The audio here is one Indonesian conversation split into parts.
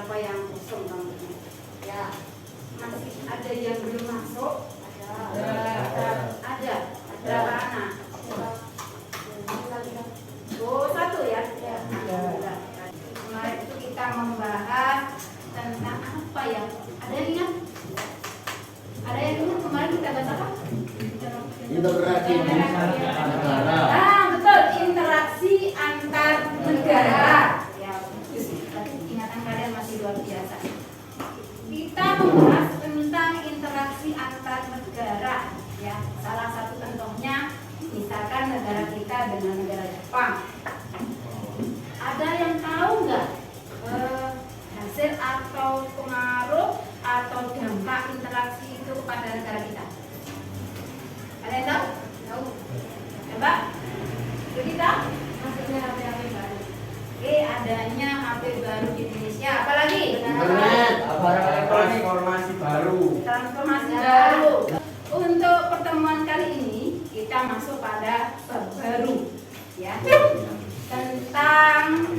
berapa yang kosong kamu? Ya, masih ada yang belum masuk? Ada berapa anak? Oh, satu ya? Alhamdulillah. Kemarin itu kita membahas tentang apa ya? Ada yang ingat? Ada yang ingat kemarin kita bahas apa? Interaksi negara. Ah, betul, interaksi antar negara. Ya, bagus. Tapi ingatan kalian masih luar biasa. Kita membahas tentang interaksi antar negara. Ya, salah satu contohnya misalkan negara kita dengan negara Jepang. Ada yang tahu nggak hasil atau pengaruh atau dampak interaksi itu kepada negara kita? Ada yang tahu? Tahu. Coba. Itu kita maksudnya HP baru. Oke, adanya HP baru di Indonesia. Apalagi? Internet, Informasi baru. Transformasi baru. Untuk pertemuan kali ini kita masuk pada bab baru, ya, tentang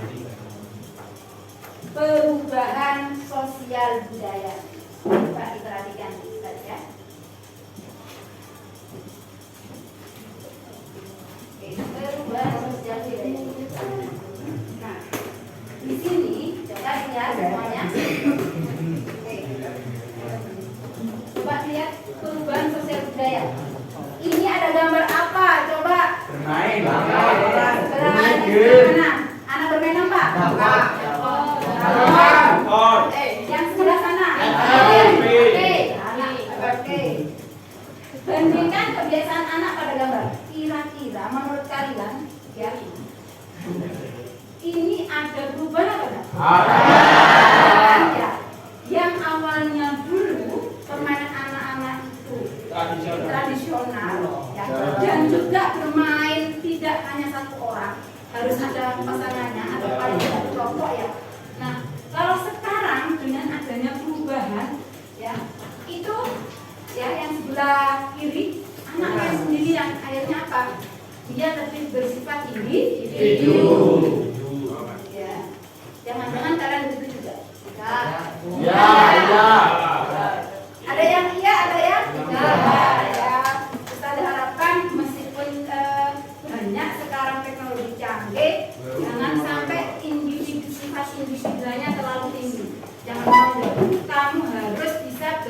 perubahan sosial budaya. Coba diperhatikan saja. Perubahan sosial budaya. Nah, di sini coba lihat semuanya. Coba lihat perubahan sosial budaya. Ini ada gambar apa? Coba. Bermain. Bermain mana? Anak bermain apa? Yang sebelah sana. Oke. Bandingkan kebiasaan anak pada gambar. Kira-kira menurut kalian, ya, ini ada perubahan apa enggak? Ya. Yang awalnya dulu permainan anak-anak itu tradisional, ya, dan juga bermain tidak hanya satu orang, harus ada pasangannya, ada paling tidak kelompok ya. Nah, kalau sekarang dengan adanya perubahan, ya, itu ya yang sebelah kiri anaknya sendiri yang akhirnya apa? Dia lebih bersifat individu. Ya, jangan-jangan kalian begitu juga? Ya. Ada yang iya, ada yang tidak. Ya, kita diharapkan meskipun banyak sekarang teknologi canggih, jangan sampai sifat individualnya terlalu tinggi. Jangan mau, kamu harus bisa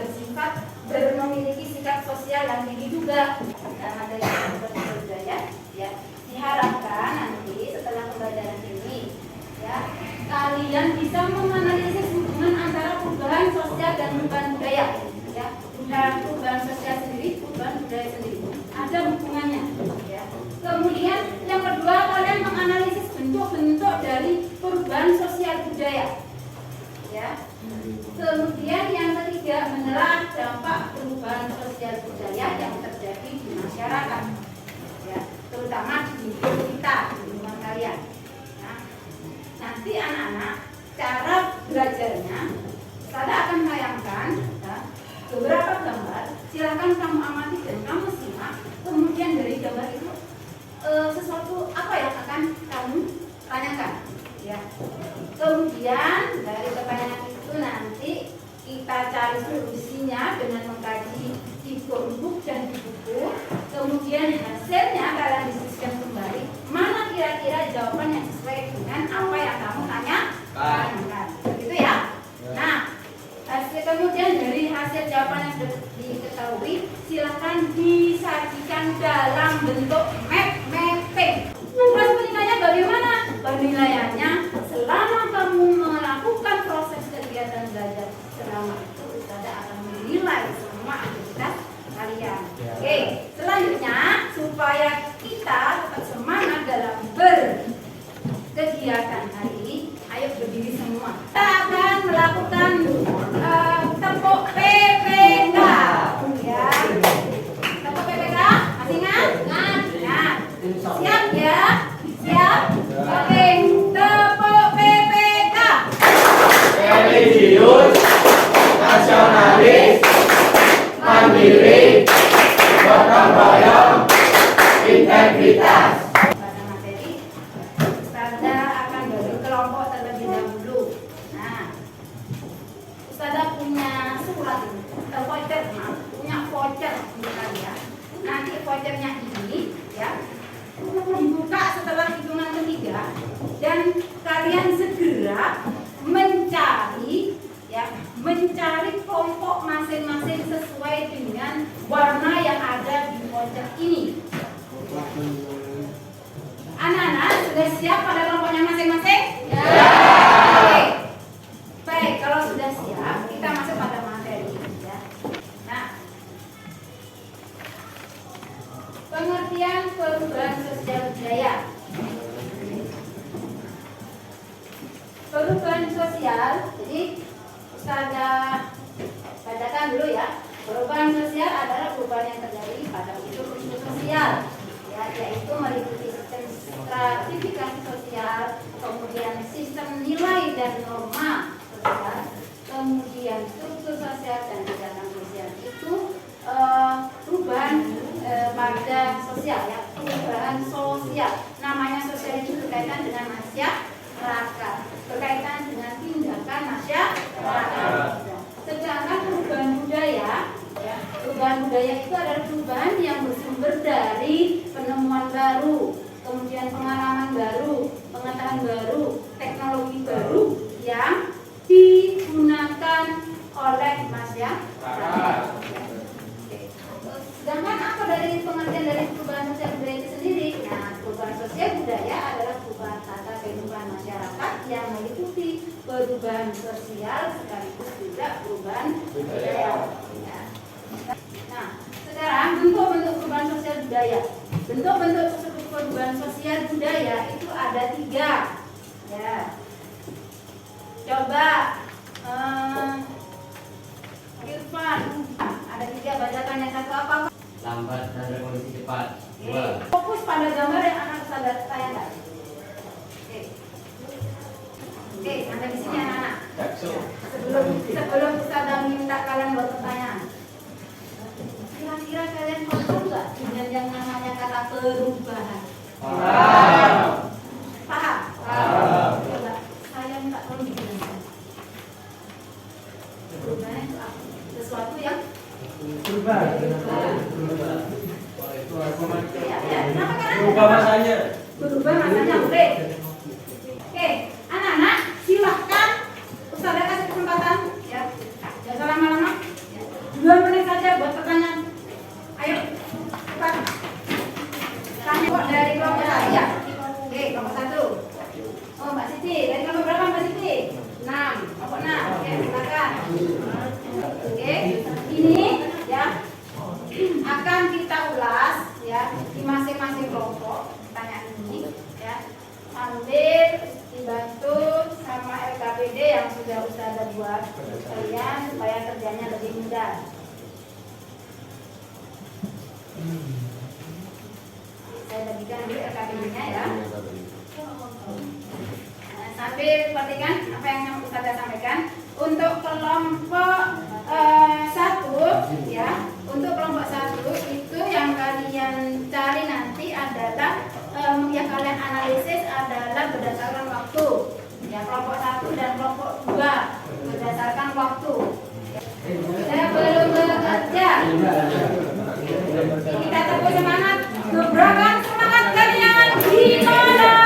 memiliki sikap sosial yang tinggi juga. Dan ada yang berbudaya, ya. Diharapkan nanti setelah pembelajaran ini, ya, kalian bisa menganalisis hubungan antara perubahan sosial dan perubahan budaya, ya. Perubahan sosial sendiri, perubahan budaya sendiri, ada hubungannya, ya. Kemudian yang kedua, kalian menganalisis bentuk-bentuk dari perubahan sosial budaya, ya. Kemudian yang ketiga, menelaah dampak perubahan sosial budaya yang terjadi di masyarakat, ya, terutama di hidup kita, di lingkungan kalian. Nah, nanti anak-anak cara belajarnya saya akan menayangkan, ya, beberapa gambar. Silakan kamu amati dan kamu simak. Kemudian dari gambar itu sesuatu apa yang akan kamu tanyakan, ya. Kemudian dari pertanyaan itu nanti kita cari solusinya dengan mengkaji di buku dan di buku. Kemudian hasilnya kalian diskusikan kembali mana kira-kira jawaban yang sesuai dengan apa yang kamu tanyakan. Begitu ya. Nah, kemudian dari hasil jawaban yang sudah diketahui, silakan disajikan dalam bentuk mapping. Terus penilaiannya bagaimana? Penilaiannya selama kamu melakukan proses kegiatan belajar selama itu, Ustazah akan menilai semua aktivitas kalian. Oke, selanjutnya supaya kita tetap semangat dalam berkegiatan hari ini, ayo berdiri semua. Kita akan melakukan tepuk PPK, ya. Tepuk PPK, masih ingat? Nah, kalian segera mencari kelompok masing-masing sesuai dengan warna yang ada di pojok ini. Anak-anak sudah siap pada kelompoknya masing-masing? Ya. Oke. Baik, kalau sudah siap, kita masuk pada materi ya. Nah, pengertian perubahan sosial budaya. Perubahan sosial, jadi Ustazah bacakan dulu ya. Perubahan sosial adalah perubahan yang terjadi pada unsur sosial, ya, yaitu meliputi sistem stratifikasi sosial, kemudian sistem nilai dan norma sosial, kemudian struktur sosial dan tindakan sosial. Itu perubahan pada sosial, ya, perubahan sosial. Namanya sosial itu berkaitan dengan masyarakat, berkaitan dengan tindakan masyarakat. Sedangkan perubahan budaya, ya, perubahan budaya itu adalah perubahan yang bersumber dari penemuan baru, kemudian pengalaman baru, pengetahuan baru, teknologi baru yang digunakan oleh masyarakat. Sedangkan apa dari pengertian dari perubahan sosial budaya itu sendiri? Nah, perubahan sosial budaya adalah perubahan tata kehidupan masyarakat yang meliputi perubahan sosial sekaligus juga perubahan budaya. Ya. Nah, sekarang bentuk-bentuk perubahan sosial budaya. Bentuk-bentuk perubahan sosial budaya itu ada 3. Ya. Coba Irfan, ada 3, bacakan yang satu apa? Lambat dan revolusi cepat. Oke. Fokus pada gambar yang anak Ustazah tayangkan. Oke. Oke, sampai di sini anak-anak. Sebelum Ustazah minta kalian buat pertanyaan. Kira-kira kalian paham nggak dengan yang namanya kata perubahan? Paham? Coba saya minta tolong dijelaskan. Perubahan itu apa? Sesuatu yang Berubah. berubah masanya. Berubah masanya, boleh. Oke, anak-anak silahkan Ustazah kasih kesempatan ya. Jangan lama-lama. Ya. 2 menit saja buat pertanyaan. Ayo, cepat. Tanya kok dari kelompok 1 ya. Oke, kelompok 1. Oh, Mbak Siti, dari kelompok berapa Mbak Siti? 6. Kelompok 6. Oke, silakan. Oke, ini ya akan kita ulas ya di masing-masing kelompok pertanyaan ini ya, ambil dibantu sama LKPD yang sudah Ustazah buat kalian supaya kerjanya lebih mudah. Saya bagikan dulu LKPD-nya ya. Nah, sambil perhatikan apa yang Ustazah sampaikan. Untuk kelompok 1 ya, untuk kelompok 1 itu yang kalian cari nanti adalah yang kalian analisis adalah berdasarkan waktu ya, kelompok 1 dan kelompok 2 berdasarkan waktu. Saya belum bekerja. Kita tepuk semangat, gebrakan semangat kalian gimana?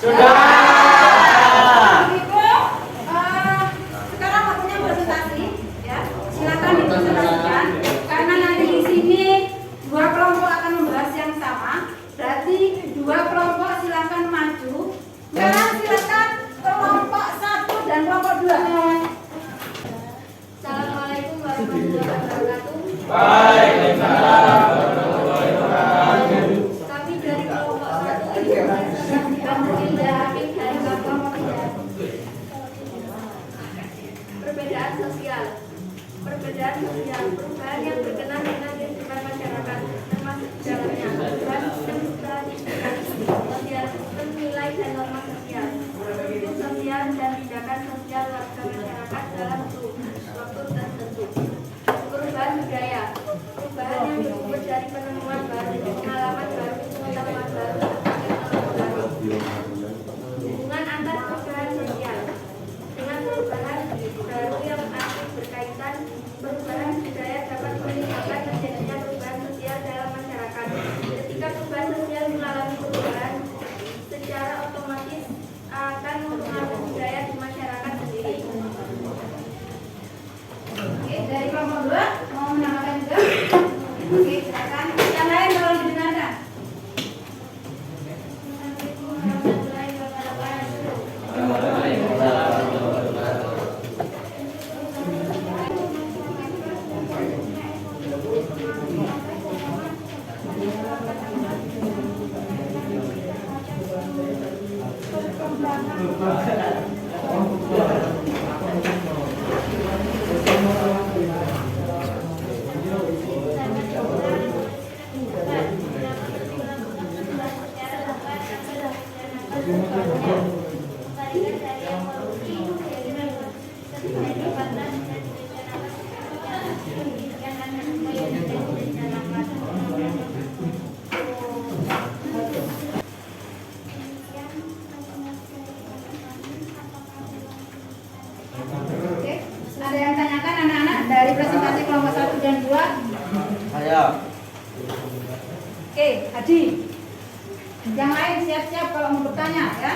Ibu, sekarang waktunya presentasi, ya. Silakan dipresentasikan. Karena nanti di sini dua kelompok akan membahas yang sama. Berarti dua kelompok silakan maju. Sekarang silakan kelompok 1 dan kelompok 2. Assalamualaikum warahmatullahi wabarakatuh. Kami dari kelompok 1 ini Alhamdulillah dari kelompok 3. Perbedaan sosial, perubahan yang berkenan dengan kehidupan masyarakat, termasuk dalamnya perubahan sistem sosial, sistem nilai dan norma sosial, hukum sosial dan tindakan sosial warga masyarakat dalam waktu tertentu. Perubahan budaya, perubahan yang bersumber dari penemuan baru, pengalaman baru, pengetahuan baru, teknologi baru. Hubungan antar perubahan sosial dengan perubahan baru yang aktif berkaitan. Perubahan budaya dapat menyebabkan terjadinya perubahan sosial dalam masyarakat. Ketika perubahan sosial mengalami perubahan, secara otomatis akan mempengaruhi budaya di masyarakat sendiri. Oke, dari kelompok 2 mau menambahkan juga? Oke, silakan. Yang lain kalau didengarkan. Oke, ada yang tanyakan anak-anak dari presentasi kelompok 1 dan 2? Saya. Oke, Hadi. Yang lain siap-siap kalau mau bertanya ya.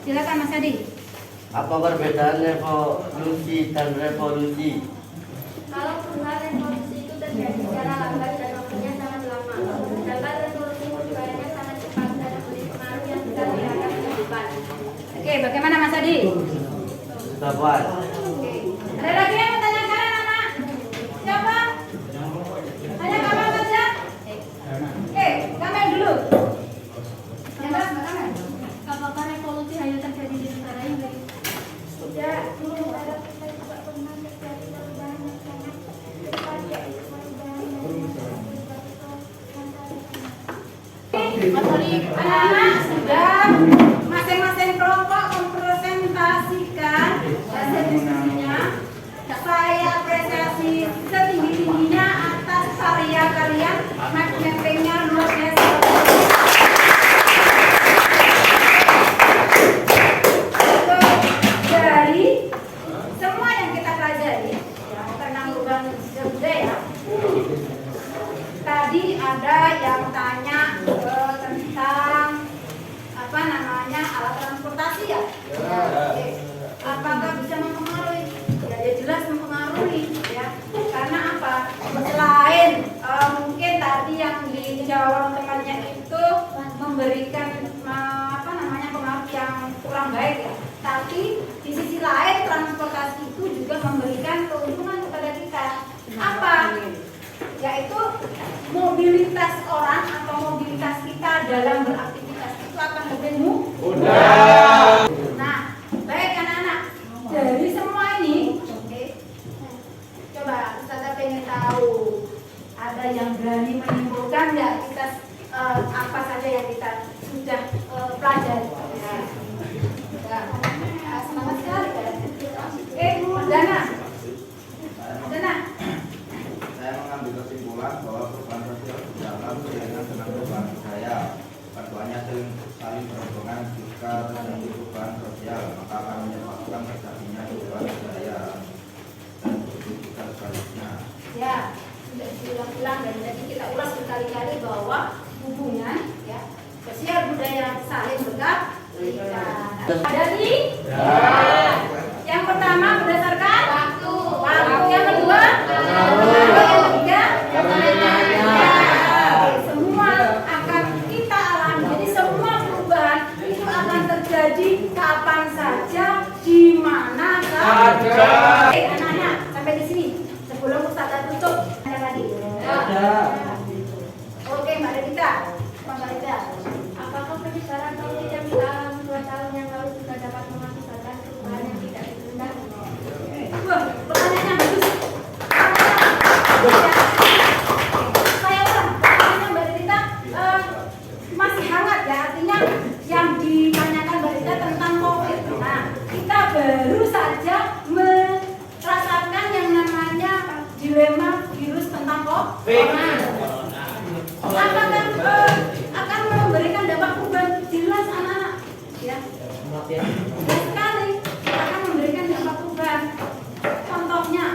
Silakan Mas Hadi. Apa perbedaan evolusi dan revolusi? Kalau perubahan revolusi itu terjadi secara lambat dan waktunya sangat lama. Sedangkan revolusi perubahannya sangat cepat dan memberi pengaruh yang besar terhadap kehidupan. Oke, bagaimana Mas Hadi? Dapat. Oke. Ada lagi yang mau tanyakan anak-anak? Siapa? Hanya kamu saja? Oke, kamu dulu. Yang kelas Mbak Kamen. Apakah revolusi hanya terjadi di negara Inggris? Tidak, di negara kita juga pernah terjadi perubahan yang sangat cepat, yaitu perubahan anak-anak sudah masing-masing kelompok mempresentasikan hasil diskusinya. Saya apresiasi setinggi-tingginya atas karya kalian. Mappingnya luar biasa. Dari semua yang kita pelajari tentang perubahan budaya, tadi ada yang tanya tentang apa namanya alat transportasi ya. Oke. Apakah bisa mempengaruhi? Ya jelas mempengaruhi ya. Karena apa? Selain mungkin tadi yang dijawab temannya itu memberikan apa namanya pengaruh yang kurang baik ya. Tapi di sisi lain transportasi itu juga memberikan keuntungan kepada kita. Apa? Yaitu mobilitas orang atau mobilitas kita dalam beraktivitas itu akan lebih mudah. Nah, baik anak-anak, dari semua ini, oke, coba Ustazah pengen tahu ada yang berani menyimpulkan nggak kita apa saja yang kita sudah pelajari. Ya, semangat sekali kan? Dana. Saya mengambil kesimpulan bahwa perubahan sosial berjalan seiringan dengan perubahan budaya. Keduanya saling berhubungan jika terjadi perubahan sosial, maka akan menyebabkan terjadinya perubahan budaya dan begitu juga sebaliknya. Ya, sudah diulang-ulang dan tadi kita ulas berkali-kali bahwa hubungan ya sosial budaya saling dekat, Ada di? Yang pertama berdasarkan waktu. Yang kedua? Yang ketiga? Semua akan kita alami. Jadi semua perubahan itu akan terjadi kapan saja, di mana saja. Anak-anak sampai di sini. Sebelum Ustazah tutup, ada lagi? Oke, Mbak Rita. Mbak Rita. Apakah penyebaran COVID yang dalam 2 tahun yang lalu juga dapat mengakibatkan perubahan yang tidak diundang? Wah, pertanyaannya bagus. Saya ulang, pertanyaannya Mbak Rita masih hangat ya, artinya yang ditanyakan Mbak Rita tentang COVID. Nah, kita baru saja merasakan yang namanya dilema virus tentang COVID. Apakah akan memberikan dampak perubahan? Jelas anak-anak, ya. Jelas sekali akan memberikan dampak perubahan. Contohnya,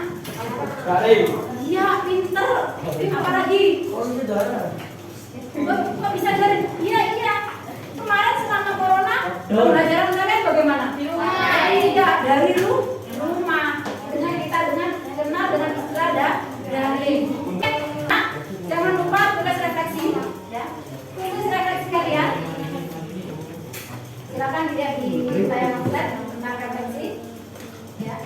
iya pinter, apalagi kok bisa dari? Iya. Kemarin selama corona pembelajaran kalian bagaimana? Tidak dari rumah. Dengan kita kenal dengan istilah daring. Nah, jangan lupa tulis refleksi, ya. Tulis refleksi kalian. Silakan dilihat di saya slide tentang refleksi, ya.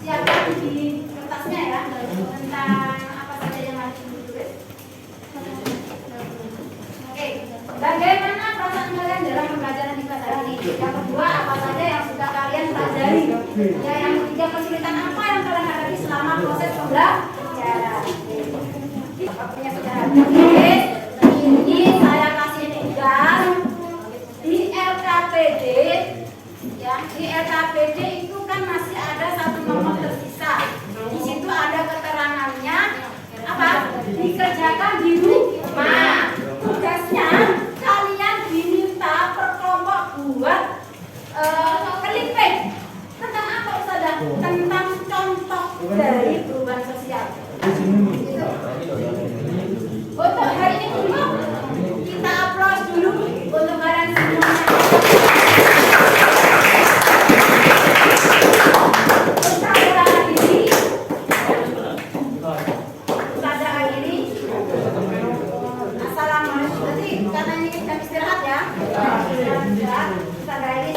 Siapkan di kertasnya ya tentang apa saja yang harus ditulis. Oke, bagaimana perasaan kalian dalam pembelajaran di kelas hari ini? Yang kedua, apa saja yang sudah kalian pelajari? Ya, yang ketiga, kesulitan apa yang kalian hadapi selama proses pembelajaran? Waktunya sudah habis. Ini saya kasih tugas di LKPD. Ya, di LKPD itu kan masih ada 1 nomor tersisa. Di situ ada keterangannya apa? Dikerjakan di rumah. Tugasnya kalian diminta per kelompok buat clickbait. Tentang apa Ustazah? Tentang contoh dari perubahan sosial. Untuk hari ini dulu kita applause dulu untuk kalian semuanya. Ustazah akhiri. Assalamualaikum. Berarti karena ini kita istirahat ya. Ustazah akhiri.